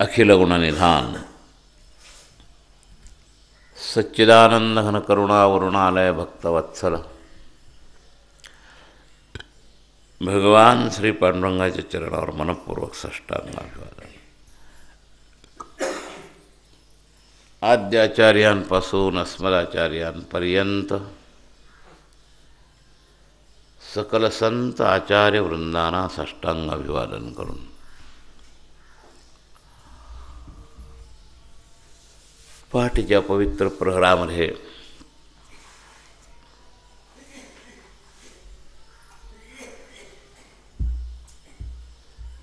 अखिल गुणनिधान सच्चिदानंद घन करुणा वरुणालय भक्तवत्सल भगवान श्री पांडुरंगाच्या चरणावर मनपूर्वक साष्टांगाभिवादन. आद्याचार्यांपासून अस्मदाचार्यांपर्यंत सकल संत आचार्य वृंदांना साष्टांगाभिवादन करून पहाटेच्या पवित्र प्रहरामध्ये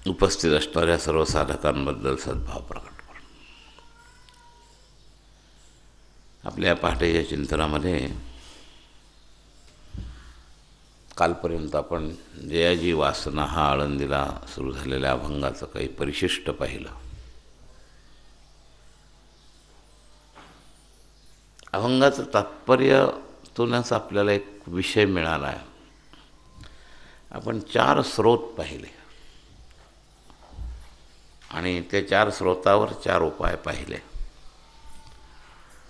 उपस्थित असणाऱ्या सर्व साधकांबद्दल सद्भाव प्रकट करून आपल्या पहाटेच्या चिंतनामध्ये कालपर्यंत आपण जयाजी वासना हा आळंदीला सुरू झालेल्या अभंगाचं काही परिशिष्ट पाहिलं. अभंगाचं तात्पर्यातूनच आपल्याला एक विषय मिळाला आहे. आपण 4 स्रोत पाहिले आणि त्या 4 स्रोतावर 4 उपाय पाहिले.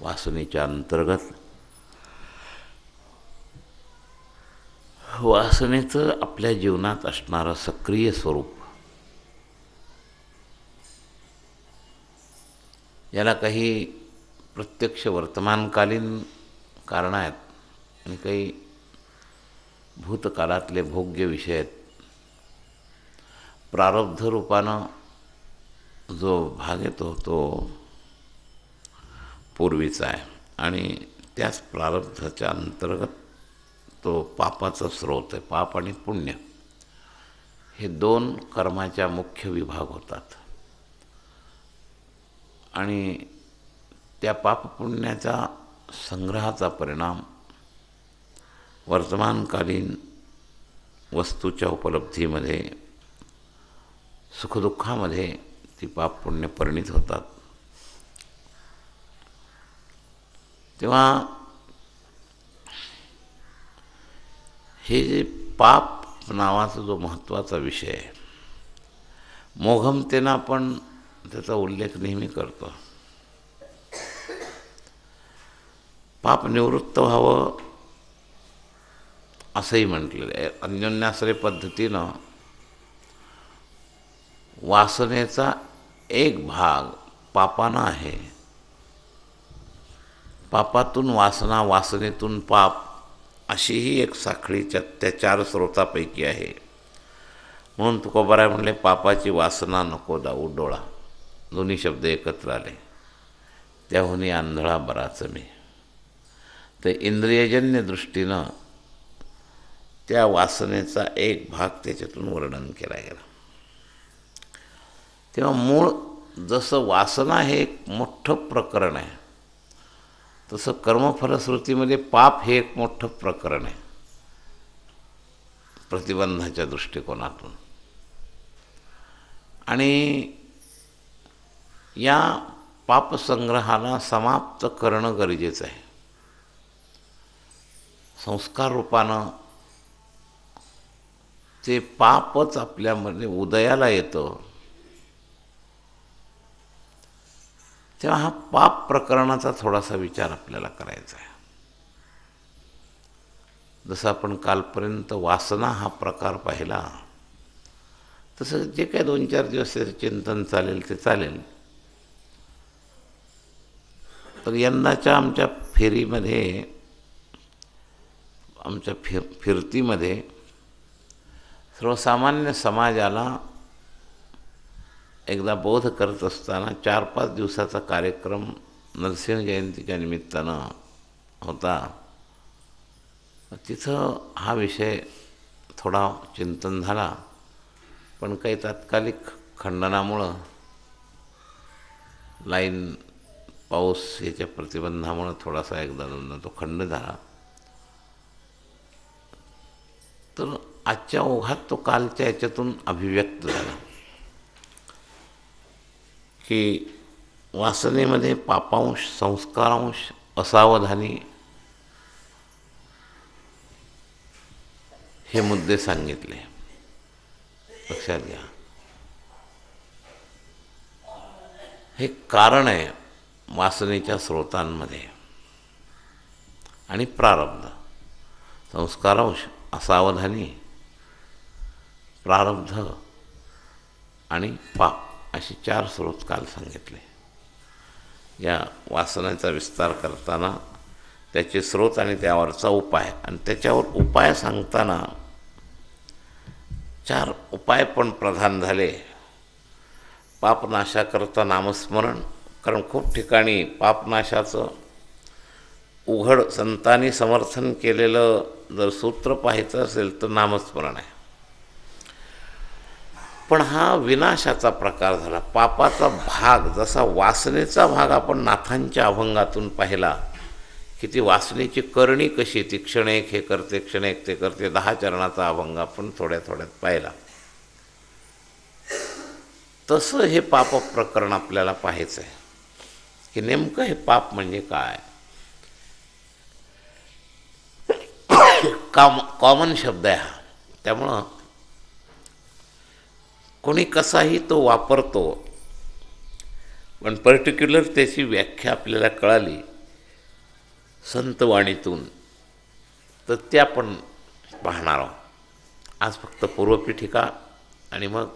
वासनेच्या अंतर्गत वासनेचं आपल्या जीवनात असणारं सक्रिय स्वरूप, याला काही प्रत्यक्ष वर्तमानकालीन कारणं आहेत आणि काही भूतकाळातले भोग्य विषय आहेत. प्रारब्ध रूपानं जो भाग येतो तो पूर्वीचा आहे आणि त्याच प्रारब्धाच्या अंतर्गत तो पापाचा स्रोत आहे. पाप आणि पुण्य हे 2 कर्माच्या मुख्य विभाग होतात आणि त्या पापपुण्याचा संग्रहाचा परिणाम वर्तमानकालीन वस्तूच्या उपलब्धीमध्ये, सुखदुःखामध्ये ती पापपुण्य परिणित होतात. तेव्हा हे जे पाप नावाचा जो महत्त्वाचा विषय आहे, मोघमतेनं आपण त्याचा उल्लेख नेहमी करतो. पाप निवृत्त व्हावं असंही म्हटलेलं आहे. अन्योन्याश्रय पद्धतीनं वासनेचा एक भाग पापानं आहे. पापातून वासना, वासनेतून पाप अशीही एक साखळी त्या 4 स्रोतापैकी आहे. म्हणून तुकोबाराय म्हणले, पापाची वासना नको दाऊ डोळा. दोन्ही शब्द एकत्र आले. त्याहून आंधळा बराच मी. तर इंद्रियजन्य दृष्टीनं त्या वासनेचा एक भाग त्याच्यातून वर्णन केला गेला. तेव्हा मूळ जसं वासना हे एक मोठं प्रकरण आहे, तसं कर्मफलश्रुतीमध्ये पाप हे एक मोठं प्रकरण आहे प्रतिबंधाच्या दृष्टिकोनातून. आणि या पापसंग्रहाला समाप्त करणं गरजेचं आहे. संस्कार रूपानं ते पापच आपल्यामध्ये उदयाला येतं. तेव्हा हा पाप प्रकरणाचा थोडासा विचार आपल्याला करायचा आहे. जसं आपण कालपर्यंत वासना हा प्रकार पाहिला, तसं जे काय 2-4 दिवस चिंतन चालेल ते चालेल. तर यंदाच्या आमच्या फेरीमध्ये, आमच्या फिरतीमध्ये सर्वसामान्य समाजाला एकदा बोध करत असताना 4-5 दिवसाचा कार्यक्रम नरसिंह जयंतीच्या निमित्तानं होता. तिथं हा विषय थोडा चिंतन झाला, पण काही तात्कालिक खंडनामुळं, लाईन, पाऊस याच्या प्रतिबंधामुळं थोडासा एकदा 2दा तो खंड झाला. तर आजच्या ओघात तो कालच्या याच्यातून अभिव्यक्त झाला की वासनेमध्ये पापांश, संस्कारांश, असावधानी हे मुद्दे सांगितले. लक्षात घ्या. हे कारण आहे वासनेच्या स्रोतांमध्ये. आणि प्रारब्ध, संस्कारांश, असावधानी, प्रारब्ध आणि पाप अशी 4 स्रोत काल सांगितले. या वासनेचा विस्तार करताना त्याचे स्रोत आणि त्यावरचा उपाय, आणि त्याच्यावर उपाय सांगताना 4 उपाय पण प्रधान झाले. पापनाशाकरता नामस्मरण, कारण खूप ठिकाणी पापनाशाचं उघड संतांनी समर्थन केलेलं जर सूत्र पाहायचं असेल तर नामस्मरण आहे. पण हा विनाशाचा प्रकार झाला. पापाचा भाग, जसा वासनेचा भाग आपण नाथांच्या अभंगातून पाहिला की ती वासनेची करणी कशी, ती क्षण एक हे करते, क्षण एक ते करते, 10 चरणाचा अभंग आपण थोड्या थोड्यात पाहिला. तसं हे पाप प्रकरण आपल्याला पाहायचं आहे की नेमकं हे पाप म्हणजे काय. कॉमन शब्द आहे हा, त्यामुळं कोणी कसाही तो वापरतो, पण पर्टिक्युलर त्याची व्याख्या आपल्याला कळाली संतवाणीतून तर ते आपण पाहणार आहोत. आज फक्त पूर्वपीठिका आणि मग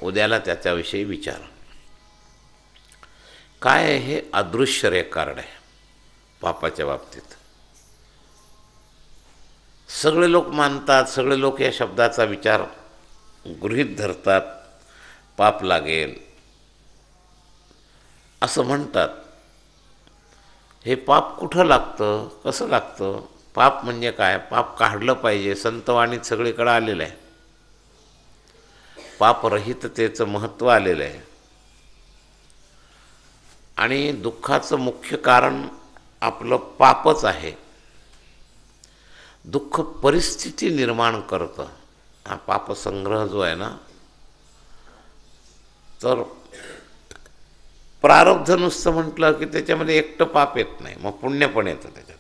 उद्याला त्याच्याविषयी विचार. काय हे अदृश्य रेकॉर्ड आहे पापाच्या बाबतीत. सगळे लोक मानतात, सगळे लोक या शब्दाचा विचार गृहीत धरतात, पाप लागेल असं म्हणतात. हे पाप कुठं लागतं, कसं लागतं, पाप म्हणजे काय, पाप काढलं पाहिजे, संतवाणीत सगळीकडे आलेलं आहे. पापरहिततेचं महत्त्व आलेलं आहे. आणि दुःखाचं मुख्य कारण आपलं पापच आहे. दुःख परिस्थिती निर्माण करतं. हा पापसंग्रह जो आहे ना, तर प्रारब्ध नुसतं म्हटलं की त्याच्यामध्ये एकटं पाप येत नाही, मग पुण्य पण येतं त्याच्यात.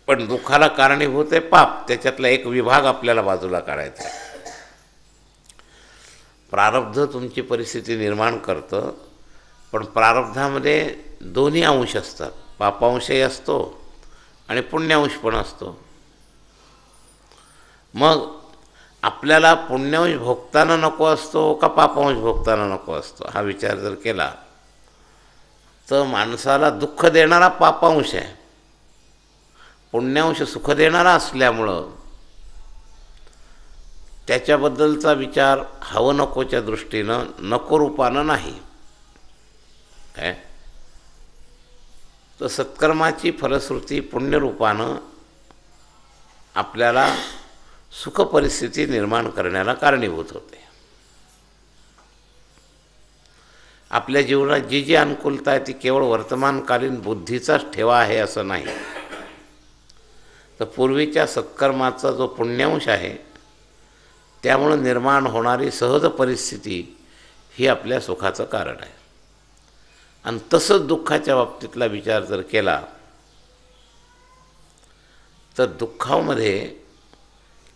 पण दुःखाला कारणीभूत आहे पाप, त्याच्यातला एक विभाग आपल्याला बाजूला काढायचा आहे. प्रारब्ध तुमची परिस्थिती निर्माण करतं, पण प्रारब्धामध्ये दोन्ही अंश असतात. पापांशही असतो आणि पुण्यांश पण असतो. मग आपल्याला पुण्यांश भोगताना नको असतो का पापांश भोगताना नको असतो, हा विचार जर केला तर माणसाला दुःख देणारा पापांश आहे. पुण्यांश सुख देणारा असल्यामुळं त्याच्याबद्दलचा विचार हवं नकोच्या दृष्टीनं नको रूपानं नाही. काय तर सत्कर्माची फलश्रुती पुण्यरूपानं आपल्याला सुख परिस्थिती निर्माण करण्याला कारणीभूत होते. आपल्या जीवनात जी जी अनुकूलता आहे ती केवळ वर्तमानकालीन बुद्धीचाच ठेवा आहे असं नाही. तर पूर्वीच्या सत्कर्माचा जो पुण्यांश आहे त्यामुळे निर्माण होणारी सहज परिस्थिती ही आपल्या सुखाचं कारण आहे. आणि तसंच दुःखाच्या बाबतीतला विचार जर केला तर दुःखामध्ये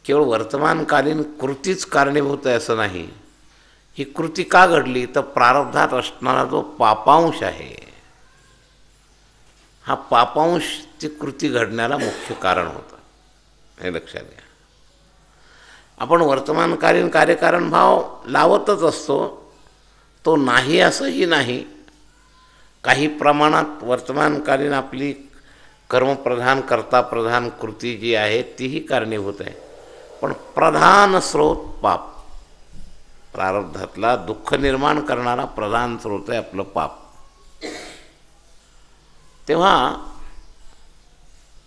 केवळ वर्तमानकालीन कृतीच कारणीभूत आहे असं नाही. ही कृती का घडली तर प्रारब्धात असणारा जो पापांश आहे, हा पापांश ती कृती घडण्याला मुख्य कारण होतं, हे लक्षात घ्या. आपण वर्तमानकालीन कार्यकारण भाव लावतच असतो, तो नाही असंही नाही. काही प्रमाणात वर्तमानकालीन आपली कर्मप्रधान कर्ताप्रधान कृती जी आहे तीही कारणीभूत आहे. पण प्रधान स्रोत पाप, प्रारब्धातला दुःख निर्माण करणारा प्रधान स्रोत आहे आपलं पाप. तेव्हा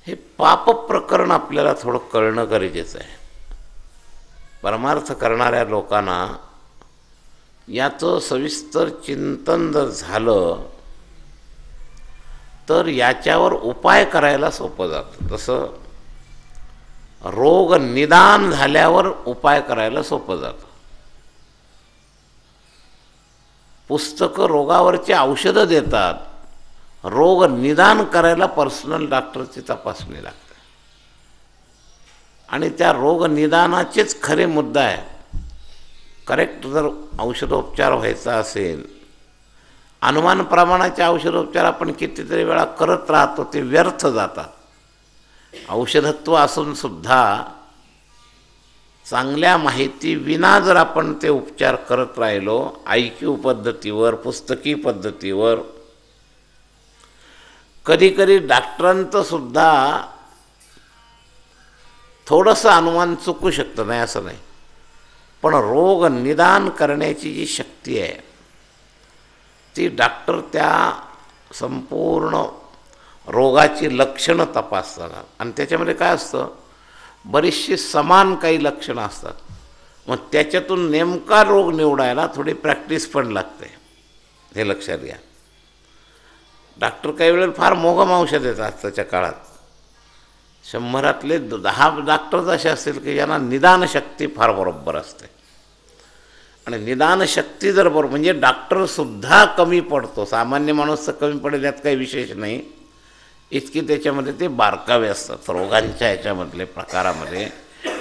हे पाप प्रकरण आपल्याला थोडं कळणं गरजेचं आहे. परमार्थ करणाऱ्या लोकांना याचं सविस्तर चिंतन जर झालं तर याच्यावर उपाय करायला सोपं जातं. जसं रोग निदान झाल्यावर उपाय करायला सोपं जातं. पुस्तकं रोगावरची औषधं देतात, रोग निदान करायला पर्सनल डॉक्टरची तपासणी लागते. आणि त्या रोग निदानाचेच खरे मुद्दा आहे करेक्ट जर औषधोपचार व्हायचा असेल, अनुमान प्रमाणाचे औषधोपचार आपण कितीतरी वेळा करत राहतो, ते व्यर्थ जातात. औषधत्व असून सुद्धा चांगल्या माहिती विना जर आपण ते उपचार करत राहिलो, IQ पद्धतीवर, पुस्तकी पद्धतीवर, कधीकधी डॉक्टरांचं सुद्धा थोडंसं अनुमान चुकू शकतं, नाही असं नाही, पण रोग निदान करण्याची जी शक्ती आहे ती डॉक्टर त्या संपूर्ण रोगाची लक्षणं तपासतात. आणि त्याच्यामध्ये काय असतं, बरीचशी समान काही लक्षणं असतात. मग त्याच्यातून नेमका रोग निवडायला थोडी प्रॅक्टिस पण लागते, हे लक्षात घ्या. डॉक्टर काही वेळेला फार मोघम औषध देतात आजच्या काळात. 100 10 डॉक्टर्स असे असतील की ज्यांना निदानशक्ती फार बरोबर असते. आणि निदानशक्ती जर बरोबर, म्हणजे डॉक्टरसुद्धा कमी पडतो, सामान्य माणूस तर कमी पडेल यात काही विशेष नाही, इतके त्याच्यामध्ये ते बारकावे असतात. रोगांच्या ह्याच्यामधले प्रकारामध्ये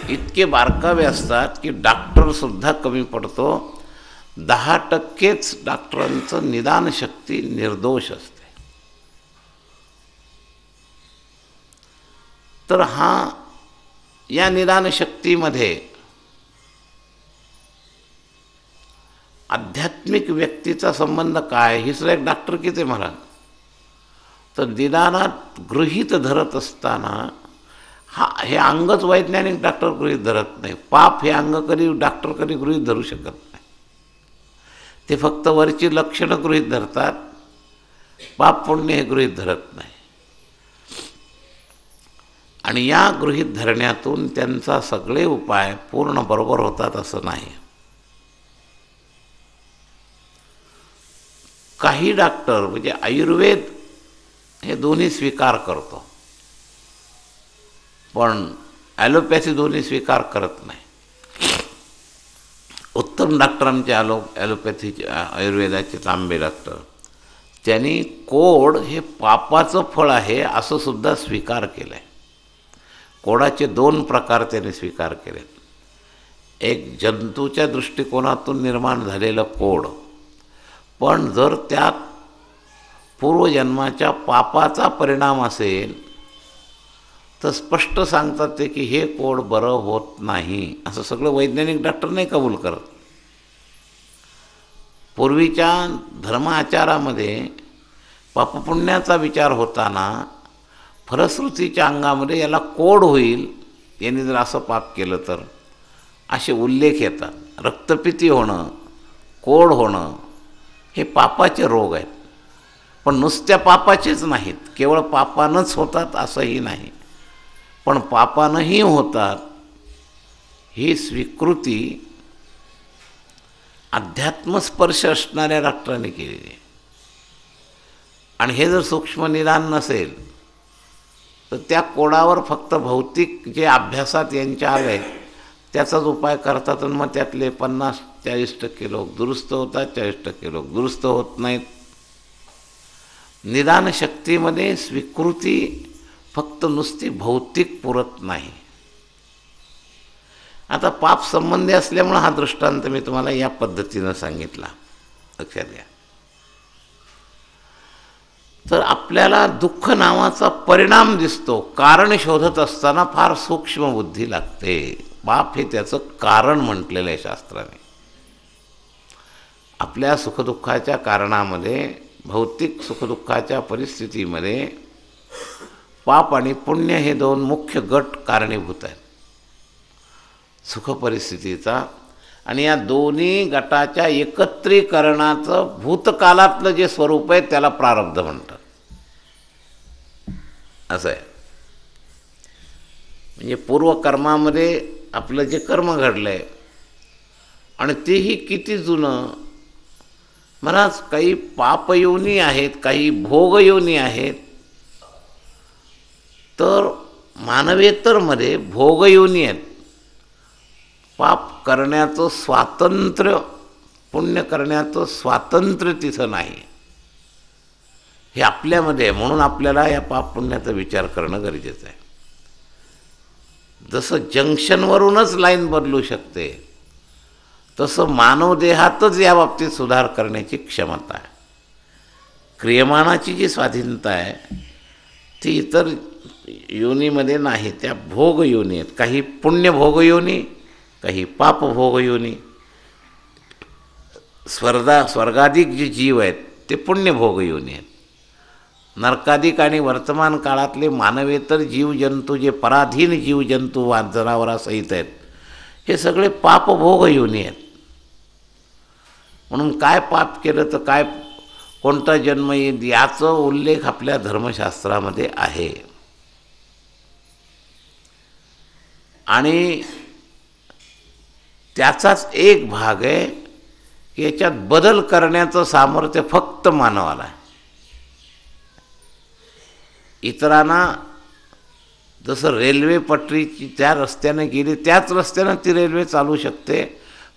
इतके बारकावे असतात की डॉक्टरसुद्धा कमी पडतो. 10%च डॉक्टरांचं निदानशक्ती निर्दोष असते. तर या निदानशक्तीमध्ये आध्यात्मिक व्यक्तीचा संबंध काय, ही सुद्धा एक डॉक्टर किती म्हणा. तर निदानात गृहीत धरत असताना हे अंगच वैज्ञानिक डॉक्टर गृहीत धरत नाही. पाप हे अंग डॉक्टर कधी गृहीत धरू शकत नाही. ते फक्त वरची लक्षणं गृहीत धरतात, पाप पुण्य हे गृहीत धरत नाही. आणि या गृहीत धरण्यातून त्यांचा सगळे उपाय पूर्ण बरोबर होतात असं नाही. काही डॉक्टर म्हणजे आयुर्वेद हे दोन्ही स्वीकार करतो, पण ॲलोपॅथी दोन्ही स्वीकार करत नाही. उत्तम डॉक्टर आमचे ॲलोपॅथीचे आयुर्वेदाचे तांबे डॉक्टर, त्यांनी कोड हे पापाचं फळ आहे असं सुद्धा स्वीकार केलं आहे. कोडाचे 2 प्रकार त्यांनी स्वीकार केले. एक जंतूच्या दृष्टिकोनातून निर्माण झालेलं कोड, पण जर त्यात पूर्वजन्माच्या पापाचा परिणाम असेल तर स्पष्ट सांगतात ते की हे कोड बरं होत नाही. असं सगळं वैज्ञानिक डॉक्टर नाही कबूल करत. पूर्वीच्या धर्माचारामध्ये पापपुण्याचा विचार होताना फलश्रुतीच्या अंगामध्ये याला कोड होईल, यांनी जर असं पाप केलं तर, असे उल्लेख येतात. रक्तपिती होणं, कोड होणं हे पापाचे रोग आहेत. पण नुसत्या पापाचेच नाहीत, केवळ पापानंच होतात असंही नाही, पण पापानंही होतात ही स्वीकृती अध्यात्मस्पर्श असणाऱ्या डॉक्टरांनी केलेली आहे. आणि हे जर सूक्ष्म निदान नसेल तर त्या कोडावर फक्त भौतिक जे अभ्यासात यांच्या आले त्याचाच उपाय करतात. आणि मग त्यातले 50-40% लोक दुरुस्त होतात, 40% लोक दुरुस्त होत नाहीत. निदानशक्तीमध्ये स्वीकृती फक्त नुसती भौतिक पुरत नाही. आता पाप संबंधी असल्यामुळे हा दृष्टांत मी तुम्हाला या पद्धतीनं सांगितला, लक्षात घ्या. तर आपल्याला दुःख नावाचा परिणाम दिसतो, कारण शोधत असताना फार सूक्ष्म बुद्धी लागते. पाप हे त्याचं कारण म्हटलेलं आहे शास्त्राने. आपल्या सुखदुःखाच्या कारणामध्ये, भौतिक सुखदुःखाच्या परिस्थितीमध्ये पाप आणि पुण्य हे 2 मुख्य गट कारणीभूत आहेत सुखपरिस्थितीचा. आणि या दोन्ही गटाच्या एकत्रीकरणाचं भूतकालातलं जे स्वरूप आहे त्याला प्रारब्ध म्हणतात. असं आहे. म्हणजे पूर्वकर्मामध्ये आपलं जे कर्म घडलं आहे आणि तेही किती जुनं, महाराज काही पापयोनी आहेत, काही भोगयोनी आहेत. तर मानवेतरमध्ये भोगयोनी आहेत. पाप करण्याचं स्वातंत्र्य, पुण्य करण्याचं स्वातंत्र्य तिथं नाही, हे आपल्यामध्ये आहे. म्हणून आपल्याला या पाप पुण्याचा विचार करणं गरजेचं आहे. जसं जंक्शनवरूनच लाईन बदलू शकते तसं मानवदेहातच या बाबतीत सुधार करण्याची क्षमता आहे. क्रियमाणाची जी स्वाधीनता आहे ती इतर योनीमध्ये नाही. त्या भोग योनी आहेत. काही पुण्य भोग योनी, काही पाप भोग योनी. स्वर्गाधिक जे जीव आहेत ते पुण्य भोग योनी आहेत. नरकाधिक आणि वर्तमान काळातले मानवेतर जीवजंतू, जे पराधीन जीवजंतू जनावरासहित आहेत, हे सगळे पापभोग योनी आहेत. म्हणून काय पाप केलं तर काय, कोणता जन्म येईल याचा उल्लेख आपल्या धर्मशास्त्रामध्ये आहे. आणि त्याचाच एक भाग आहे की याच्यात बदल करण्याचं सामर्थ्य फक्त मानवाला आहे. इतरांना जसं रेल्वे पटरीची त्या रस्त्याने गेली त्याच रस्त्यानं ती रेल्वे चालू शकते,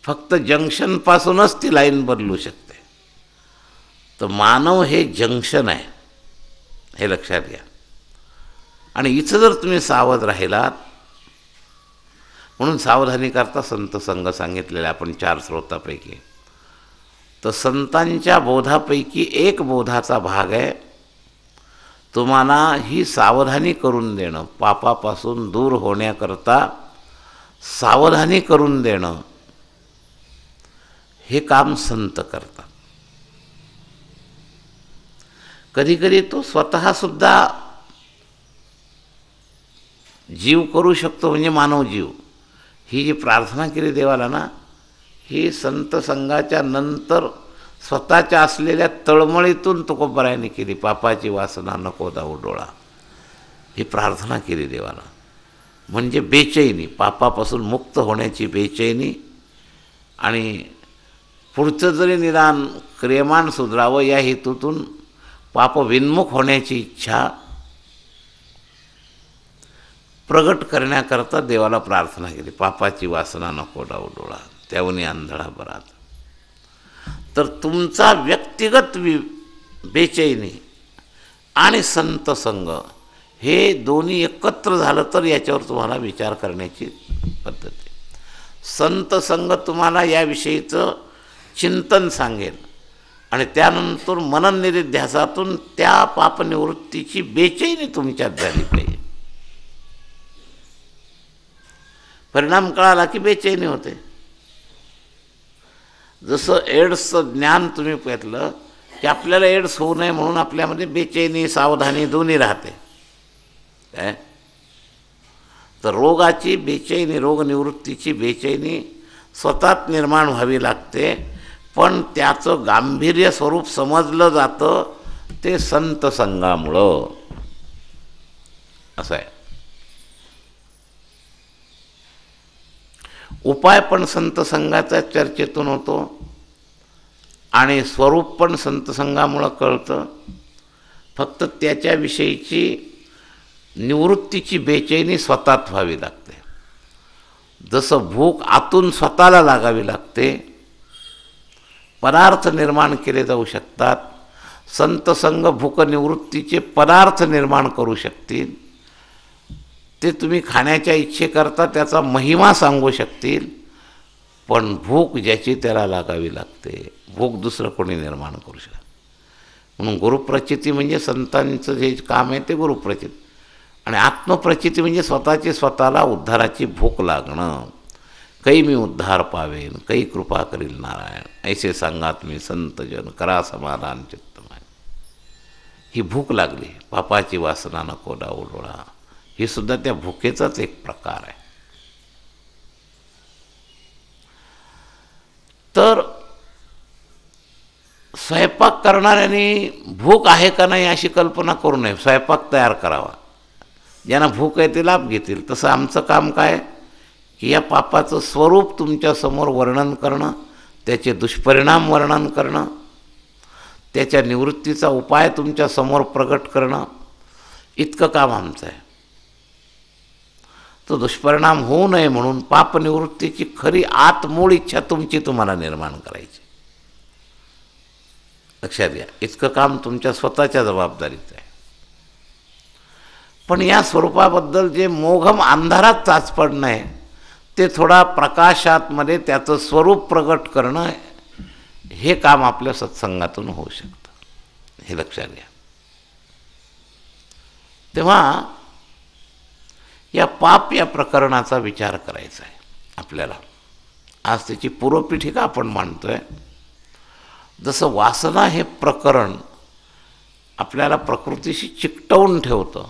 फक्त जंक्शनपासूनच ती लाईन बदलू शकते. तर मानव हे जंक्शन आहे, हे लक्षात घ्या. आणि इथं जर तुम्ही सावध राहिलात, म्हणून सावधानीकरता संत संघ सांगितलेला आपण 4 स्रोतापैकी. तर संतांच्या बोधापैकी एक बोधाचा भाग आहे तुम्हाला ही सावधानी करून देणं, पापापासून दूर होण्याकरता सावधानी करून देणं. हे काम संत करतात. कधीकधी तो स्वतःसुद्धा जीव करू शकतो, म्हणजे मानव जीव. ही जी प्रार्थना केली देवाला ना, ही संत संघाच्या नंतर स्वतःच्या असलेल्या तळमळीतून तुकोबारायांनी केली. पापाची वासना नको दाऊ डोळा, ही प्रार्थना केली देवाला. म्हणजे बेचैनी, पापापासून मुक्त होण्याची बेचैनी, आणि पुढचं जरी निदान क्रियमान सुधरावं या हेतूतून पाप विन्मुख होण्याची इच्छा प्रगट करण्याकरता देवाला प्रार्थना केली. पापाची वासना नको डाऊ डोळा, त्यावनी आंधळा बरात. तर तुमचा व्यक्तिगत बेचैनी आणि संत संग हे दोन्ही एकत्र झालं तर याच्यावर तुम्हाला विचार करण्याची पद्धत आहे. संत संग तुम्हाला याविषयीचं चिंतन सांगेल, आणि त्यानंतर मनन निरिध्यासातून त्या पापनिवृत्तीची बेचैनी तुमच्यात झाली पाहिजे. परिणाम कळाला की बेचैनी होते. जसं एड्सचं ज्ञान तुम्ही घेतलं की आपल्याला एड्स होऊ नये म्हणून आपल्यामध्ये बेचैनी सावधानी दोन्ही राहते. काय तर रोगाची बेचैनी, रोगनिवृत्तीची बेचैनी स्वतःच निर्माण व्हावी लागते, पण त्याचं गांभीर्य स्वरूप समजलं जातं ते संत संघामुळं. असं आहे. उपाय पण संत संघाच्या चर्चेतून होतो, आणि स्वरूप पण संत संघामुळं कळतं. फक्त त्याच्याविषयीची निवृत्तीची बेचैनी स्वतःत व्हावी लागते. जसं भूक आतून स्वतःला लागावी लागते, पदार्थ निर्माण केले जाऊ शकतात. संत संघ भूकनिवृत्तीचे पदार्थ निर्माण करू शकतील. ते तुम्ही खाण्याच्या इच्छेकरता त्याचा महिमा सांगू शकतील, पण भूक ज्याची त्याला लागावी लागते. भूक दुसरं कोणी निर्माण करू शकत. म्हणून गुरुप्रचिती म्हणजे संतांचं जे काम आहे ते गुरुप्रचिती, आणि आत्मप्रचिती म्हणजे स्वतःची स्वतःला उद्धाराची भूक लागणं. काही मी उद्धार पावेन, काही कृपा करील नारायण, ऐसे सांगात मी संतजन, करा समाधान चित्तमय. ही भूक लागली, पापाची वासना नको डाऊ डोळा, ही सुद्धा त्या भुकेचाच एक प्रकार आहे. तर स्वयंपाक करणाऱ्यांनी भूक आहे का नाही अशी कल्पना करू नये, स्वयंपाक तयार करावा. ज्यांना भूक आहे ते लाभ घेतील. तसं आमचं काम काय की या पापाचं स्वरूप तुमच्यासमोर वर्णन करणं, त्याचे दुष्परिणाम वर्णन करणं, त्याच्या निवृत्तीचा उपाय तुमच्यासमोर प्रगट करणं, इतकं काम आमचं आहे. तो दुष्परिणाम होऊ नये म्हणून पापनिवृत्तीची खरी आतमूळ इच्छा तुमची तुम्हाला निर्माण करायची. लक्षात घ्या, इतकं काम तुमच्या स्वतःच्या जबाबदारीचं आहे. पण या स्वरूपाबद्दल जे मोघम अंधारात चाचपडणं आहे ते थोडा प्रकाशातमध्ये त्याचं स्वरूप प्रगट करणं, हे काम आपल्या सत्संगातून होऊ शकतं, हे लक्षात घ्या. तेव्हा या पाप या प्रकरणाचा विचार करायचा आहे आपल्याला. आज त्याची पूर्वपीठिका आपण मांडतोय. जसं वासना हे प्रकरण आपल्याला प्रकृतीशी चिकटवून ठेवतं,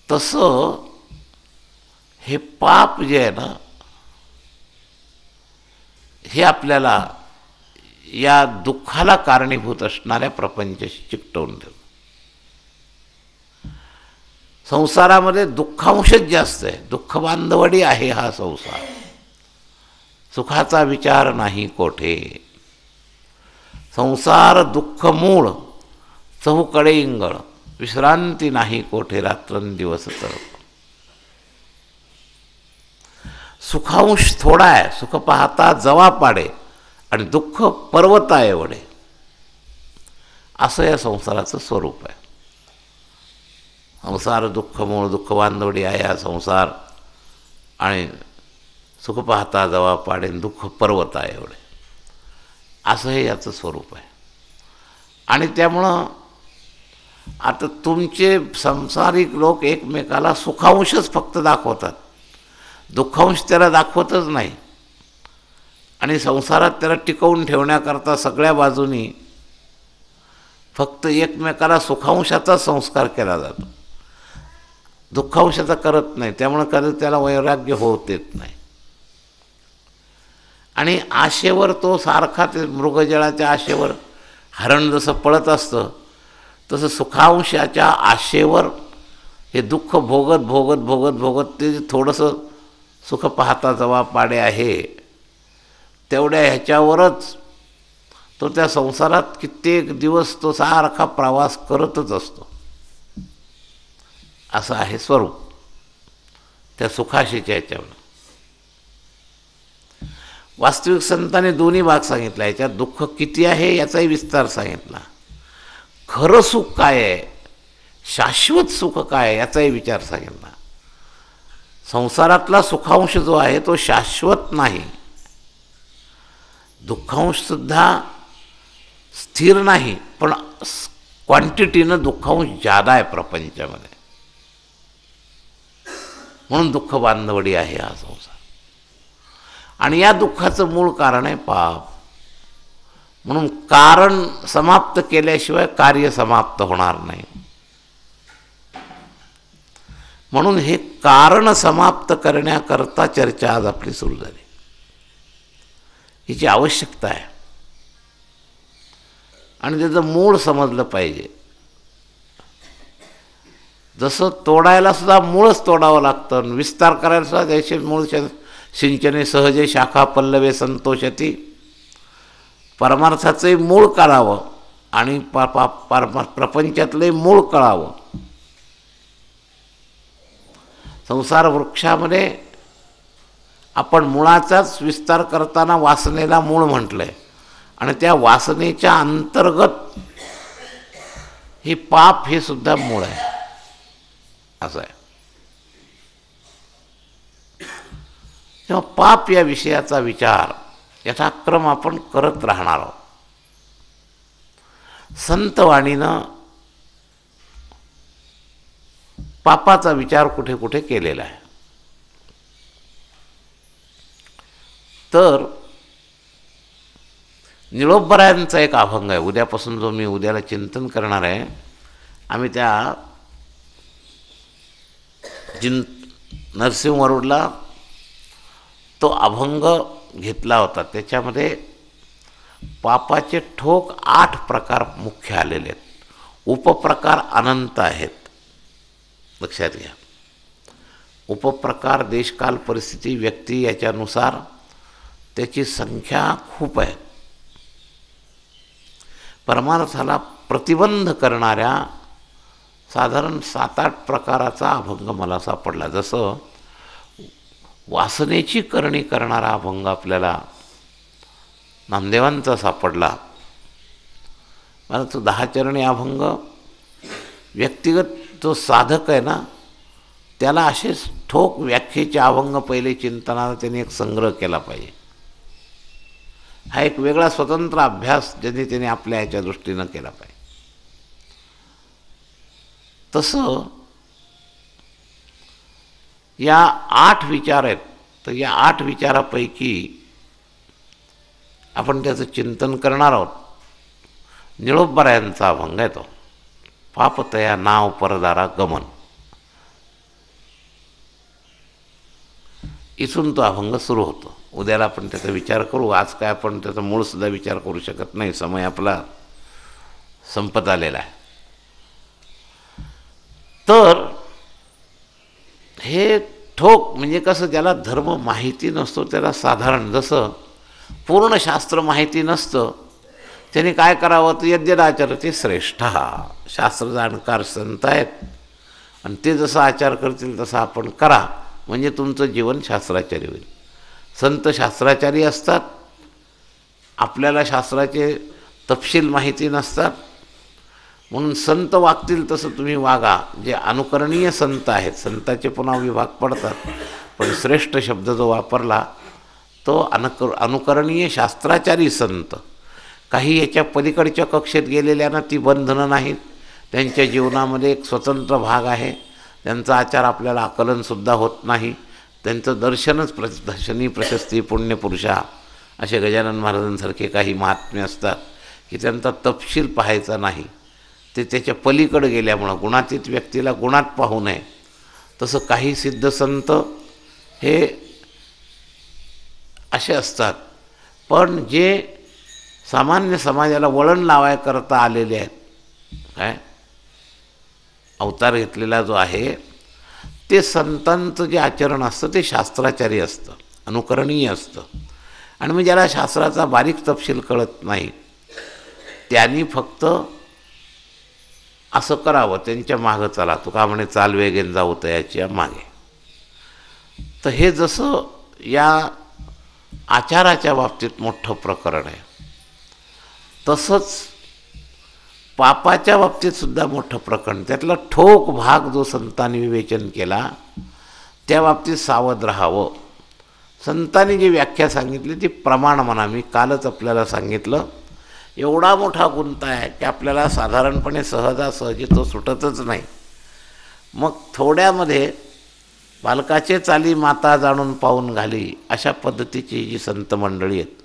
तसं हे पाप जे आहे ना, हे आपल्याला या दुःखाला कारणीभूत असणाऱ्या प्रपंचाशी चिकटवून ठेवतं. संसारामध्ये दुःखांशच जास्त आहे, दुःख बांधवडी आहे हा संसार. सुखाचा विचार नाही कोठे, संसार दुःख मूळ, चहूकडे इंगळ, विश्रांती नाही कोठे, रात्रंदिवस तळप. सुखांश थोडा आहे, सुख पाहता जवा पाडे, आणि दुःख पर्वता एवढे, असं या संसाराचं स्वरूप आहे. संसार दुःख मूळ, दुःख बांधवडी आहे हा संसार, आणि सुख पाहता जवा पाडे, दुःख पर्वता एवढे, असं हे याचं स्वरूप आहे. आणि त्यामुळं आता तुमचे संसारिक लोक एकमेकाला सुखांशच फक्त दाखवतात, दुःखांश त्याला दाखवतच नाही. आणि संसारात त्याला टिकवून ठेवण्याकरता सगळ्या बाजूनी फक्त एकमेकाला सुखांशाचा संस्कार केला जातो, दुःखांशाचा करत नाही. त्यामुळे कधी त्याला वैराग्य होत येत नाही. आणि आशेवर तो सारखा, ते मृगजळाच्या आशेवर हरण जसं पळत असतं, तसं सुखांशाच्या आशेवर हे दुःख भोगत भोगत भोगत भोगत ते थोडंसं सुख पाहता जवा पाडे आहे, तेवढ्या ह्याच्यावरच तो त्या संसारात कित्येक दिवस तो सारखा प्रवास करतच असतो. असं आहे स्वरूप त्या सुखाशीच्या ह्याच्यावर. वास्तविक संतांनी दोन्ही भाग सांगितला. याच्यात दुःख किती आहे याचाही विस्तार सांगितला. खरं सुख काय आहे, शाश्वत सुख काय आहे याचाही विचार सांगितला. संसारातला सुखांश जो आहे तो शाश्वत नाही, दुःखांशसुद्धा स्थिर नाही, पण क्वांटिटीनं दुःखांश जादा आहे प्रपंचामध्ये. म्हणून दुःख बांधवडी आहे हा संसार. आणि या दुःखाचं मूळ कारण आहे पाप. म्हणून कारण समाप्त केल्याशिवाय कार्य समाप्त होणार नाही. म्हणून हे कारण समाप्त करण्याकरता चर्चा आज आपली सुरू झाली. हिची आवश्यकता आहे आणि त्याचं मूळ समजलं पाहिजे. जसं तोडायला सुद्धा मूळच तोडावं लागतं, विस्तार करायला सुद्धा त्याचे मूळ सिंचने सहजे शाखा पल्लवे संतोषती, परमार्थाचंही मूळ काढावं आणि प्रपंचातलंही मूळ कळावं. संसार वृक्षामध्ये आपण मुळाचाच विस्तार करताना वासनेला मूळ म्हटलं आहे, आणि त्या वासनेच्या अंतर्गत हे पाप हे सुद्धा मूळ आहे, असं आहे. तेव्हा पाप या विषयाचा विचार यथाक्रम आपण करत राहणार आहोत. संतवाणीनं पापाचा विचार कुठे कुठे केलेला आहे. तर निळोबरायांचा एक अभंग आहे, उद्यापासून जो मी उद्याला चिंतन करणार आहे. आम्ही त्या नरसिंह वरुडला तो अभंग घेतला होता. त्याच्यामध्ये पापाचे ठोक 8 प्रकार मुख्य आलेले आहेत. उपप्रकार अनंत आहेत, लक्षात घ्या. उपप्रकार देशकाल परिस्थिती व्यक्ती याच्यानुसार त्याची संख्या खूप आहे. परमार्थाला प्रतिबंध करणाऱ्या साधारण 7-8 प्रकाराचा अभंग मला सापडला. जसं वासनेची करणी करणारा अभंग आपल्याला नामदेवांचा सापडला. मला तो 10 चरणी अभंग व्यक्तिगत जो साधक आहे ना, त्याला असे ठोक व्याख्या व्याख्येचे अभंग पहिले चिंतनाला त्यांनी एक संग्रह केला पाहिजे. हा एक वेगळा स्वतंत्र अभ्यास ज्यांनी त्याने आपल्या याच्या दृष्टीनं केला पाहिजे. तसं या 8 विचार आहेत, तर या 8 विचारापैकी आपण त्याचं चिंतन करणार आहोत. निळोबारायांचा अभंग आहे तो, पापतया नाव परदारा गमन. इथून तो अभंग सुरू होतो. उद्याला आपण त्याचा विचार करू. आज काय आपण त्याचा मूळसुद्धा विचार करू शकत नाही, समय आपला संपत आलेला आहे. तर हे ठोक म्हणजे कसं, ज्याला धर्म माहिती नसतो त्याला साधारण, जसं पूर्ण शास्त्र माहिती नसतं त्याने काय करावं, तर यद्यदाचरते श्रेष्ठ. शास्त्र जाणकार संत आहेत आणि ते जसं आचार करतील तसं आपण करा, म्हणजे तुमचं जीवन शास्त्राचारी होईल. संत शास्त्राचारी असतात, आपल्याला शास्त्राचे तपशील माहिती नसतात, म्हणून संत वागतील तसं तुम्ही वागा. जे अनुकरणीय संत आहेत, संताचे पुन्हा विभाग पडतात, पण श्रेष्ठ शब्द जो वापरला तो अनुकरणीय शास्त्राचारी संत. काही याच्या पलीकडच्या कक्षेत गेलेल्यांना ती बंधनं नाहीत, त्यांच्या जीवनामध्ये एक स्वतंत्र भाग आहे. त्यांचा आचार आपल्याला आकलनसुद्धा होत नाही. त्यांचं दर्शनच दर्शनी प्रशस्ती पुण्यपुरुषा असे गजानन महाराजांसारखे काही महात्मे असतात की त्यांचा तपशील पाहायचा नाही, ते त्याच्या पलीकडे गेल्यामुळं गुणातीत व्यक्तीला गुणात पाहू नये. तसं काही सिद्ध संत हे असे असतात, पण जे सामान्य समाजाला वळण लावायकरता आलेले आहेत, काय अवतार घेतलेला जो आहे ते संतांचं जे आचरण असतं ते शास्त्राचारी असतं, अनुकरणीय असतं. आणि मग ज्याला शास्त्राचा बारीक तपशील कळत नाही त्यांनी फक्त असं करावं, त्यांच्या मागं चला. तुका म्हणे चाल वेगेन जाऊ तयाच्या मागे. तर हे जसं या आचाराच्या बाबतीत मोठं प्रकरण आहे, तसंच पापाच्या बाबतीत सुद्धा मोठं प्रकरण. त्यातला ठोक भाग जो संतांनी विवेचन केला त्या बाबतीत सावध राहावं. संतांनी जी व्याख्या सांगितली ती प्रमाण म्हणा. मी कालच आपल्याला सांगितलं, एवढा मोठा गुंता आहे की आपल्याला साधारणपणे सहजासहजी तो सुटतच नाही. मग थोड्यामध्ये बालकाचे चाली माता जाणून पाहून घाली अशा पद्धतीची जी संत मंडळी आहेत,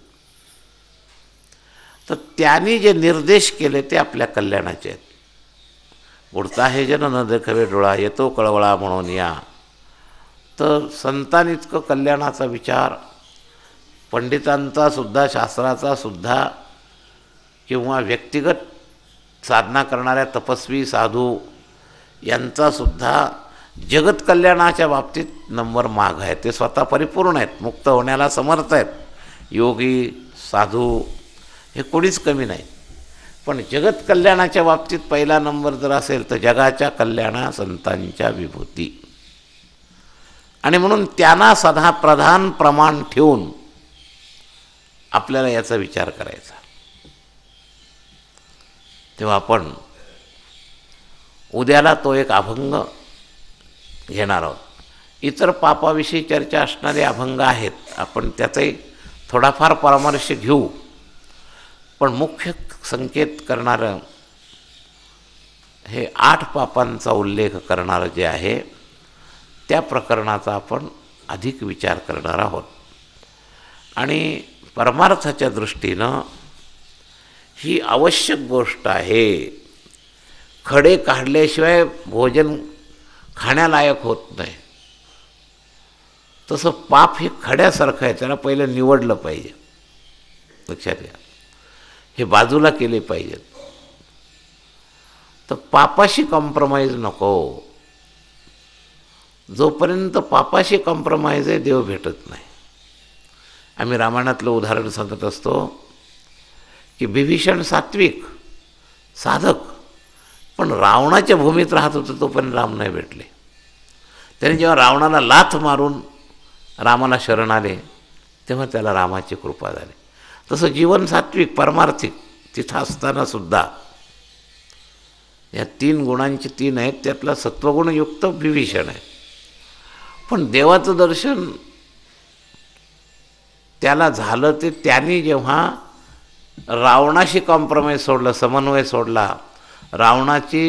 तर त्यांनी जे निर्देश केले ते आपल्या कल्याणाचे आहेत. उडता हे जन न देखवे डोळा, येतो कळवळा म्हणून या. तर संतांइतकं कल्याणाचा विचार पंडितांचा सुद्धा, शास्त्राचा सुद्धा, किंवा व्यक्तिगत साधना करणाऱ्या तपस्वी साधू यांचासुद्धा जगत कल्याणाच्या बाबतीत नंबर माग आहे. ते स्वतः परिपूर्ण आहेत, मुक्त होण्याला समर्थ आहेत. योगी साधू हे कोणीच कमी नाही, पण जगत कल्याणाच्या बाबतीत पहिला नंबर जर असेल तर जगाच्या कल्याणा संतांच्या विभूती. आणि म्हणून त्यांना सदा प्रधान प्रमाण ठेवून आपल्याला याचा विचार करायचा. तेव्हा आपण उद्याला तो एक अभंग घेणार आहोत. इतर पापाविषयी चर्चा असणारे अभंग आहेत, आपण त्याचाही थोडाफार परामर्श घेऊ. पण मुख्य संकेत करणारं हे 8 पापांचा उल्लेख करणारं जे आहे त्या प्रकरणाचा आपण अधिक विचार करणार आहोत. आणि परमार्थाच्या दृष्टीनं ही आवश्यक गोष्ट आहे. खडे काढल्याशिवाय भोजन खाण्यालायक होत नाही. तसं पाप हे खड्यासारखं आहे, त्याला पहिलं निवडलं पाहिजे. लक्षात घ्या, हे बाजूला केले पाहिजेत. तर पापाशी कॉम्प्रोमाइज नको. जोपर्यंत पापाशी कॉम्प्रोमाइज आहे देव भेटत नाही. आम्ही रामायणातलं उदाहरण सांगत असतो की विभीषण सात्विक साधक, पण रावणाच्या भूमीत राहत होतं तोपर्यंत राम नाही भेटले. त्याने जेव्हा रावणाला लाथ मारून रामाला शरण आले तेव्हा त्याला रामाची कृपा झाली. तसं जीवन सात्विक परमार्थिक तिथं असतानासुद्धा या 3 गुणांची 3 आहेत, त्यातला सत्वगुणयुक्त विभीषण आहे. पण देवाचं दर्शन त्याला झालं ते त्यांनी जेव्हा रावणाशी कॉम्प्रोमाइज सोडलं, समन्वय सोडला, रावणाची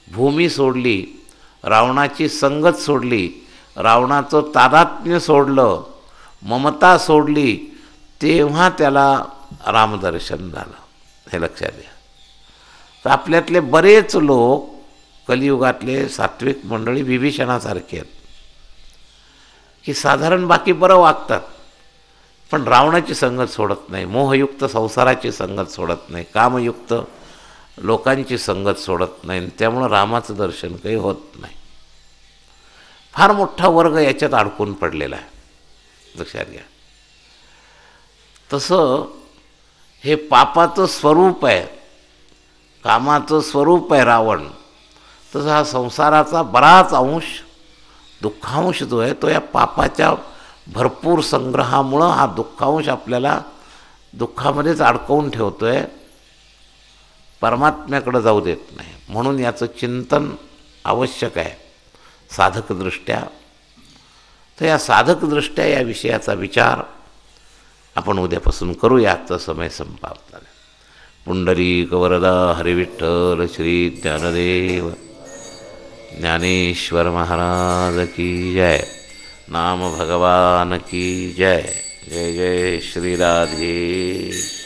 भूमी सोडली, रावणाची संगत सोडली, रावणाचं तादात्म्य सोडलं, ममता सोडली, तेव्हा त्याला रामदर्शन झालं. हे लक्षात घ्या. तर आपल्यातले बरेच लोक कलियुगातले सात्विक मंडळी विभीषणासारखे आहेत की साधारण बाकी बरं वागतात, पण रावणाची संगत सोडत नाही, मोहयुक्त संसाराची संगत सोडत नाही, कामयुक्त लोकांची संगत सोडत नाही, त्यामुळं रामाचं दर्शन काही होत नाही. फार मोठा वर्ग याच्यात अडकून पडलेला आहे, लक्षात घ्या. तसं हे पापाचं स्वरूप आहे, कामाचं स्वरूप आहे रावण. तसं हा संसाराचा बराच अंश, दुःखांश जो आहे तो या पापाच्या भरपूर संग्रहामुळं हा दुःखांश आपल्याला दुःखामध्येच अडकवून ठेवतो आहे, परमात्म्याकडे जाऊ देत नाही. म्हणून याचं चिंतन आवश्यक आहे साधकदृष्ट्या. तर या साधकदृष्ट्या या विषयाचा विचार आपण उद्यापासून करूया. आजचा समय संपावत आला. पुंडरीक वरदा हरिविठ्ठल श्री ज्ञानदेव ज्ञानेश्वर महाराज की जय. नाम भगवान की जय. जय जय श्री राधे.